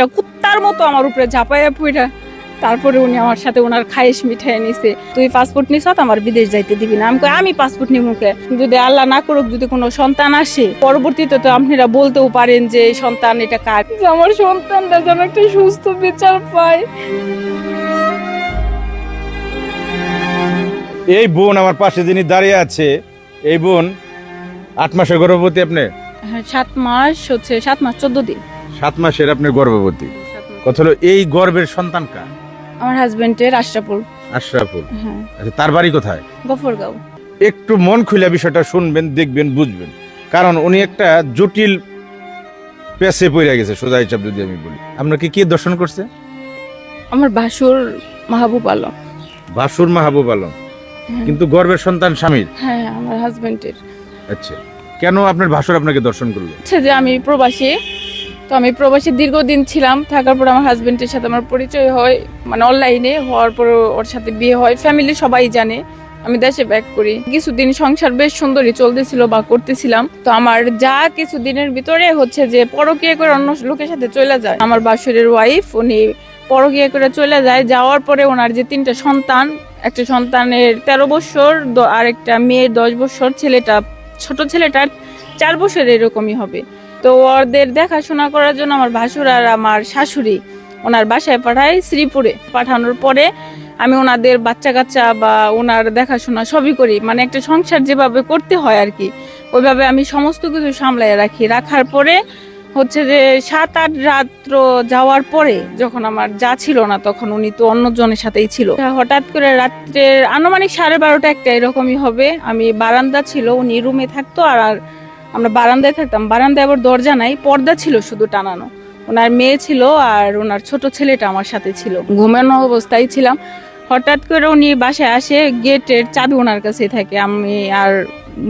খায়েশটা কুত্তার মতো আমার উপরে ঝাঁপাইয়া পড়া। তারপরে উনি আমার সাথে ওনার খায়েশ মিঠাই নিছে, তুই পাসপোর্ট নিছ আমার বিদেশ যাইতে দিবি না। আমি পাসপোর্ট নিমুকে, যদি আল্লাহ না করুক যদি কোনো সন্তান আসে পরবর্তীতে তো আপনারা বলতেও পারেন যে এই সন্তান এটা কার, যে আমার সন্তানটা যেন একটা সুস্থ বিচার পায়। এই বোন আমার পাশে যিনি দাঁড়িয়ে আছে, এই বোন 8 মাসের গর্ভবতী। আপনি? হ্যাঁ, 7 মাস হচ্ছে, 7 মাস 14 দিন। 7 মাসের আপনি গর্ভবতী। কথা হলো এই গর্ভের সন্তান কার? আমার হাজবেন্ডের আশরাফুল। আশরাফুল। হ্যাঁ, আচ্ছা, তার বাড়ি কোথায়? গফরগাঁও। একটু মন খুলে বিষয়টা শুনবেন, দেখবেন, বুঝবেন, কারণ উনি একটা জটিল পেছে পড়ে গেছে। সোজা হিসাব যদি আমি বলি, আপনাকে কি দর্শন করছে? আমার ভাসুর মাহবুব আলম। ভাসুর মাহবুব আলম, হ্যাঁ। কিন্তু গর্ভের সন্তান স্বামীর। হ্যাঁ, আমার হাজবেন্ডের। আচ্ছা, কেন আপনার ভাসুর আপনাকে দর্শন করলো? হচ্ছে যে আমি প্রবাসী, তো আমি প্রবাসী দীর্ঘদিন ছিলাম, থাকার পর আমার হাজবেন্ডের সাথে আমার পরিচয় হয়, মানে অনলাইনে হওয়ার পর ওর সাথে বিয়ে হয়। ফ্যামিলি সবাই জানে আমি দেশে ব্যাক করি। কিছুদিন সংসার বেশ সুন্দরই চলতেছিল বা করতেছিলাম, তো আমার যা কিছুদিনের ভিতরে হচ্ছে যে পরকীয়া করে অন্য লোকের সাথে চলে যায়। আমার বাসুরের ওয়াইফ, উনি পরকীয়া করে চলে যায়। যাওয়ার পরে ওনার যে 3টা সন্তান, একটা সন্তানের 13 বছর আর একটা মেয়ের 10 বছর, ছেলেটা ছোট ছেলেটার 4 বছর এরকমই হবে। তো ওদের দেখাশোনা করার জন্য আমার ভাসুর আর আমার শাশুড়ি ওনার বাসায় পাঠায় শ্রীপুরে। পাঠানোর পরে আমি ওনাদের বাচ্চা কাচ্চা বা ওনার দেখাশোনা সবই করি, মানে একটা সংসার যেভাবে করতে হয় আর কি, ওইভাবে আমি সমস্ত কিছু সামলায় রাখি। রাখার পরে হচ্ছে যে 7-8 রাত্র যাওয়ার পরে যখন আমার যা ছিল না, তখন উনি তো অন্যজনের সাথেই ছিল। হঠাৎ করে রাত্রের আনুমানিক 12:30 একটা এরকমই হবে, আমি বারান্দা ছিল, উনি রুমে থাকতো আর আমরা বারান্দায় থাকতাম। বারান্দায় আবার দরজা নাই, পর্দা ছিল শুধু টানানো। ওনার মেয়ে ছিল আর ওনার ছোট ছেলেটা আমার সাথে ছিল, ঘুমানো অবস্থায় ছিলাম। হঠাৎ করে উনি বাসায় আসে, গেটের চাবি ওনার কাছে থাকে। আমি আর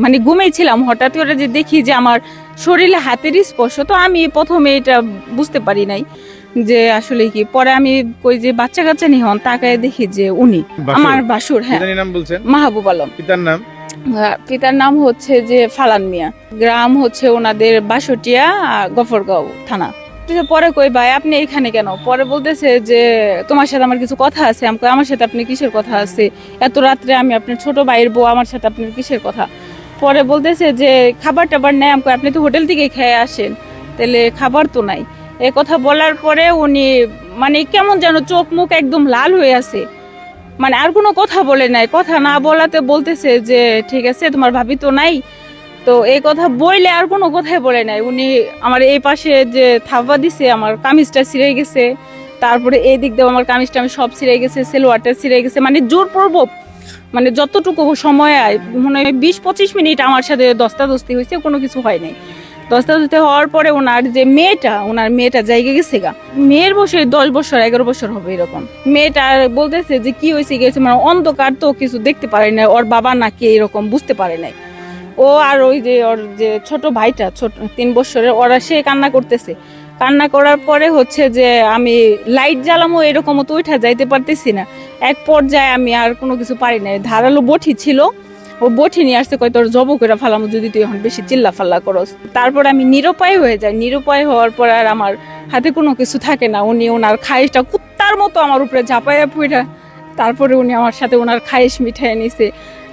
মানে ঘুমিয়েছিলাম, হঠাৎ করে যে দেখি যে আমার শরীরে হাতের স্পর্শ, তো আমি প্রথমে এটা বুঝতে পারি নাই যে আসলে কি। পরে আমি কই যে বাচ্চা কাচ্চা নি হন, তাকায় দেখি যে উনি আমার বাসুর। হ্যাঁ, নাম বলছেন? মাহবুব আলম। পিতার নাম? পিতার নাম হচ্ছে যে ফালান মিয়া। গ্রাম হচ্ছে ওনাদের বাসটিয়া, গফরগাঁও থানা। পরে কই ভাই আপনি এখানে কেন? পরে বলতেছে যে তোমার সাথে আমার কিছু কথা আছে। আমার সাথে আপনি কিসের কথা আছে? এত রাত্রে আমি আপনার ছোট ভাইয়ের বউ, আমার সাথে আপনার কিসের কথা? পরে বলতেছে যে খাবার টাবার নেই। আপনি তো হোটেল থেকে খেয়ে আসেন, তাহলে খাবার তো নাই। এই কথা বলার পরে উনি মানে কেমন যেন চোখ মুখ একদম লাল হয়ে আছে, মানে আর কোনো কথা বলে নাই। কথা না বলাতে বলতেছে যে ঠিক আছে তোমার ভাবি তো নাই। তো এই কথা বইলে আর কোনো কথাই বলে নাই। উনি আমার এই পাশে যে থাবা দিছে, আমার কামিজটা ছিঁড়ে গেছে, তারপরে এই দিক দিয়ে আমার কামিজটা আমি সব ছিঁড়ে গেছে, সেলোয়ারটা ছিঁড়ে গেছে, মানে জোরপূর্বক, মানে যতটুকু সময় মনে হয় 20-25 মিনিট আমার সাথে দস্তাদস্তি হয়েছে, কোনো কিছু হয় নাই। দস্তাদস্তি হওয়ার পরে ওনার যে মেয়েটা জায়গা গেছে গা। মেয়ের বয়স 10 বছর 11 বছর হবে এরকম। মেয়েটা বলতেছে যে কি হয়েছে গেছে, মানে অন্ধকার তো কিছু দেখতে পারে না, ওর বাবা নাকি এরকম বুঝতে পারে নাই। ও আর ওই যে ওর যে ছোট ভাইটা, ছোট 3 বছরের, ওরা সে কান্না করতেছে। কান্না করার পরে হচ্ছে যে আমি লাইট জ্বালামো এরকমও তো উঠা যাইতে পারতেছি না। এক পর্যায়ে আমি আর কোনো কিছু পারি না। ধারালো বটি ছিল, ও বটি নিয়ে আসতে কয় তোর জব করে ফালামো যদি তুই এখন বেশি চিল্লা ফাল্লা করস। তারপর আমি নিরুপায় হয়ে যাই। নিরুপায় হওয়ার পর আর আমার হাতে কোনো কিছু থাকে না। উনি ওনার খায়েশটা কুত্তার মতো আমার উপরে ঝাঁপাইয়া পড়া। তারপরে উনি আমার সাথে ওনার খায়েশ মিঠাই নিছে।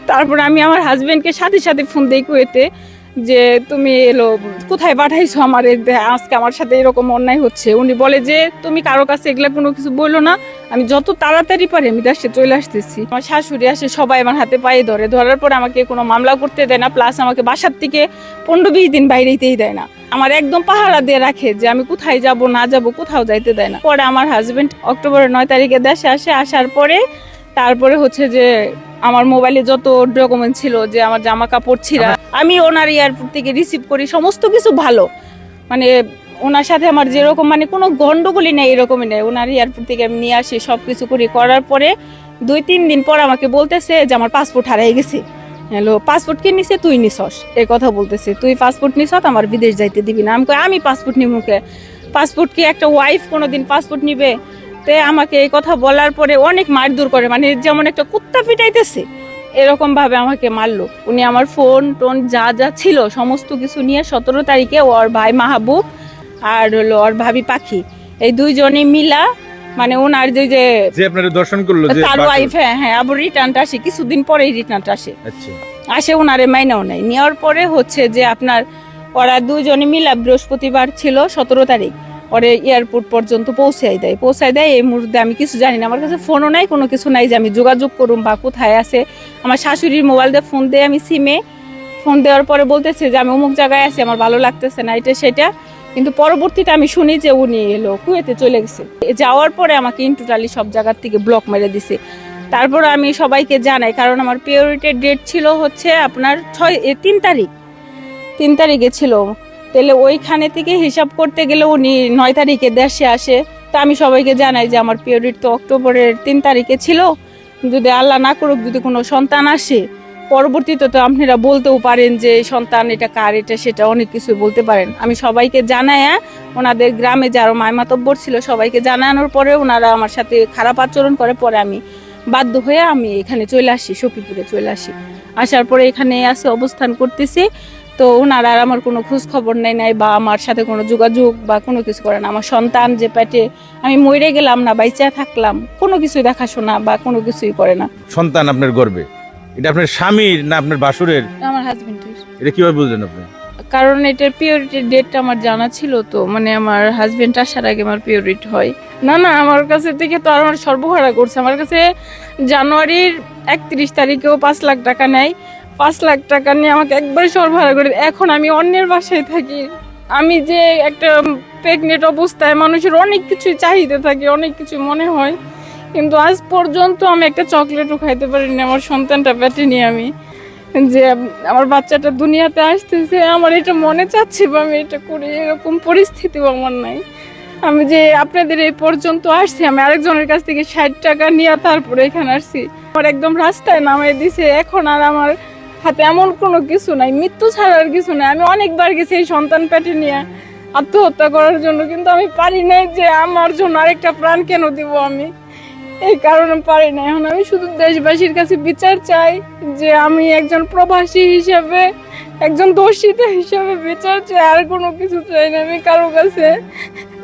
তারপরে আমি আমার হাজবেন্ডকে সাথে সাথে ফোন দিই কুয়েতে যে তুমি এলো কোথায় পাঠাইছো আমার, আজকে আমার সাথে এরকম অন্যায় হচ্ছে। উনি বলে যে তুমি কারো কাছে এগুলা কোনো কিছু বললো না, আমি যত তাড়াতাড়ি পারি আমি দেশে চলে আসতেছি। আমার শাশুড়ি আসে, সবাই আমার হাতে পায়ে ধরে। ধরার পরে আমাকে কোনো মামলা করতে দেয় না, প্লাস আমাকে বাসার থেকে 15-20 দিন বাইরেতেই দেয় না। আমার একদম পাহারা দিয়ে রাখে যে আমি কোথায় যাব না যাব, কোথাও যাইতে দেয় না। পরে আমার হাজবেন্ড অক্টোবরের 9 তারিখে দেশে আসে। আসার পরে তারপরে হচ্ছে যে আমার মোবাইলে যত ডকুমেন্ট ছিল, যে আমার জামা কাপড় ছিল, আমি ওনার এয়ারপোর্ট থেকে রিসিভ করি। সমস্ত কিছু ভালো, মানে ওনার সাথে আমার যেরকম মানে কোনো গন্ডগোলই নেই, এরকমই নেই। ওনার এয়ারপোর্ট থেকে আমি নিয়ে আসি, সব কিছু করি। করার পরে 2-3 দিন পর আমাকে বলতেছে যে আমার পাসপোর্ট হারিয়ে গেছে। হ্যালো, পাসপোর্ট কে নিছে? তুই নিছস, এই কথা বলতেছে। তুই পাসপোর্ট নিছ আমার বিদেশ যাইতে দিবি না। আমি পাসপোর্ট নিমুকে, পাসপোর্ট কি একটা ওয়াইফ কোনোদিন পাসপোর্ট নিবে? আমাকে এই কথা বলার পরে অনেক মারধর করে, মানে যেমন একটা কুত্তা পিটাইতেছে এরকম ভাবে আমাকে মারলো। উনি আমার ফোন টোন যা যা ছিল সমস্ত কিছু নিয়ে 17 তারিখে ওর ভাই মাহবুব আর হলো ওর ভাবি পাখি, এই দুইজনই মিলা মানে ওনার যে যে যে আপনারা দর্শন করলো যে তার বাসর। ওয়াইফ, হ্যাঁ আবার রিটার্নটা আসে কিছুদিন পরেই রিটার্নটা আসে। আচ্ছা আসে ওনারে মাইনাও নাই, নেওয়ার পরে হচ্ছে যে আপনার ওরা দুজনে মিলা বৃহস্পতিবার ছিল 17 তারিখ ওরে এয়ারপোর্ট পর্যন্ত পৌঁছাই দেয়। এই মুহূর্তে আমি কিছু জানি না, আমার কাছে ফোনও নাই, কোনো কিছু নাই যে আমি যোগাযোগ করুম বা কোথায় আছে। আমার শাশুড়ির মোবাইল দিয়ে ফোন দিয়ে আমি সিমে ফোন দেওয়ার পরে বলতেছে যে আমি অমুক জায়গায় আছি, আমার ভালো লাগতেছে না এটা সেটা। কিন্তু পরবর্তীতে আমি শুনি যে উনি এলো কুয়েতে চলে গেছে। যাওয়ার পরে আমাকে টোটালি সব জায়গার থেকে ব্লক মেরে দিছে। তারপর আমি সবাইকে জানাই, কারণ আমার পিওরিটির ডেট ছিল হচ্ছে আপনার 3 তারিখে ছিল। তাহলে ওইখানে থেকে হিসাব করতে গেলে উনি 9 তারিখে দেশে আসে। তা আমি সবাইকে জানাই যে আমার পিরিয়ড তো অক্টোবরের 3 তারিখে ছিল, যদি আল্লাহ না করুক যদি কোনো সন্তান আসে পরবর্তীতে তো আপনারা বলতেও পারেন যে সন্তান এটা কার এটা সেটা অনেক কিছু বলতে পারেন। আমি সবাইকে জানাই, ওনাদের গ্রামে যারা মায়মাতব্বর ছিল সবাইকে জানানোর পরে ওনারা আমার সাথে খারাপ আচরণ করে। পরে আমি বাধ্য হয়ে আমি এখানে চলে আসি, সফিপুরে চলে আসি। আসার পরে এখানে আসে অবস্থান করতেছি। তো ওনারা আর আমার কোনো খোঁজ খবর নাই বা আমার সাথে কোনো যোগাযোগ বা কোনো কিছু করে না। আমার সন্তান যে পেটে, আমি মরে গেলাম না বাইচা থাকলাম, কোনো কিছুই দেখাশোনা বা কোনো কিছুই করে না। সন্তান আপনার গর্বে, এটা আপনার স্বামীর না আপনার বাসুরের? আমার হাজবেন্ডের। এটা কিভাবে বুঝলেন আপনি? কারণ এটার পিওরিটির ডেটটা আমার জানা ছিল, তো মানে আমার হাজবেন্ড আসার আগে আমার পিওরিটি হয়। না আমার কাছে থেকে তো আর আমার সর্বহারা করছে। আমার কাছে জানুয়ারির 31 তারিখেও 5 লাখ টাকা নেয়। 5 লাখ টাকা নিয়ে আমাকে একবারে সর্বহারা করে। এখন আমি অন্যের বাসায় থাকি। আমি যে একটা প্রেগনেন্ট অবস্থায় মানুষের অনেক কিছুই চাহিদা থাকে, অনেক কিছু মনে হয়, কিন্তু আজ পর্যন্ত আমি একটা চকলেটও খাইতে পারিনি আমার সন্তানটা পেটে নিয়ে। আমি যে আমার বাচ্চাটা দুনিয়াতে আসতেছে, আমার এটা মনে চাচ্ছে বা আমি এটা করি, এরকম পরিস্থিতিও আমার নাই। আমি যে আপনাদের এই পর্যন্ত আসছি, আমি আরেকজনের কাছ থেকে 60 টাকা নিয়ে তারপরে এখানে আসছি। আমার একদম রাস্তায় নামাই দিছে। এখন আর আমার হাতে এমন কোনো কিছু নাই, মৃত্যু ছাড়ার কিছু নাই। আমি অনেকবার গেছি এই সন্তান পেটে নিয়ে আত্মহত্যা করার জন্য, কিন্তু আমি পারি নাই যে আমার জন্য আরেকটা প্রাণ কেন দিব আমি, এই কারণে পারি না। এখন আমি শুধু দেশবাসীর কাছে বিচার চাই যে আমি একজন প্রবাসী হিসেবে, একজন দোষিতা হিসেবে বিচার চাই, আর কোনো কিছু চাই না আমি কারো কাছে।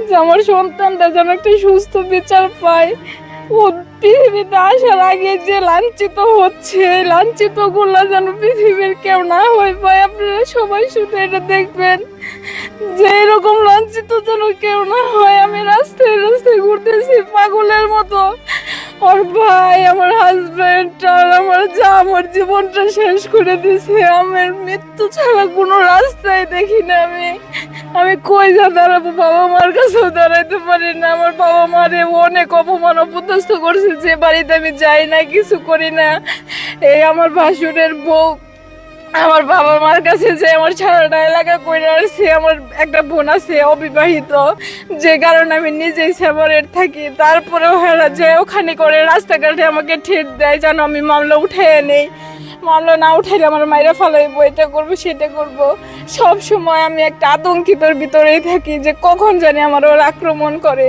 যে আমার সন্তানটা যেন একটা সুস্থ বিচার পায়। ও পৃথিবীতে আসার আগে যে লাঞ্ছিত হচ্ছে, লাঞ্ছিত গুলা যেন পৃথিবীর কেউ না হয়ে পায়। আপনারা সবাই শুধু এটা দেখবেন যে এরকম লাঞ্ছিত যেন কেউ না হয়। আমি রাস্তায় রাস্তায় ঘুরতেছি পাগলের মতো। ওর ভাই, আমার হাজবেন্ড আর আমার যা আমার জীবনটা শেষ করে দিছে। আমার মৃত্যু ছাড়া কোনো রাস্তায় দেখি না আমি কই যা দাঁড়াবো, বাবা মার কাছেও দাঁড়াইতে পারি না। আমার বাবা মারে অনেক অপমান অপদস্থ করছে, যে বাড়িতে আমি যাই না, কিছু করি না। এই আমার ভাসুরের বউ আমার বাবা মার কাছে যে আমার সারাটা এলাকা করে আসছে। আমার একটা বোন আছে অবিবাহিত, যে কারণে আমি নিজেই সেপারেট থাকি। তারপরেও হেরা যে ওখানে করে রাস্তাঘাটে আমাকে ঠেট দেয় যেন আমি মামলা উঠাইয়ে নেই। মামলা না উঠাইলে আমার মায়েরা ফালাইবো, এটা করবো সেটা করবো। সব সময় আমি একটা আতঙ্কিতর ভিতরেই থাকি যে কখন জানি আমার ওর আক্রমণ করে।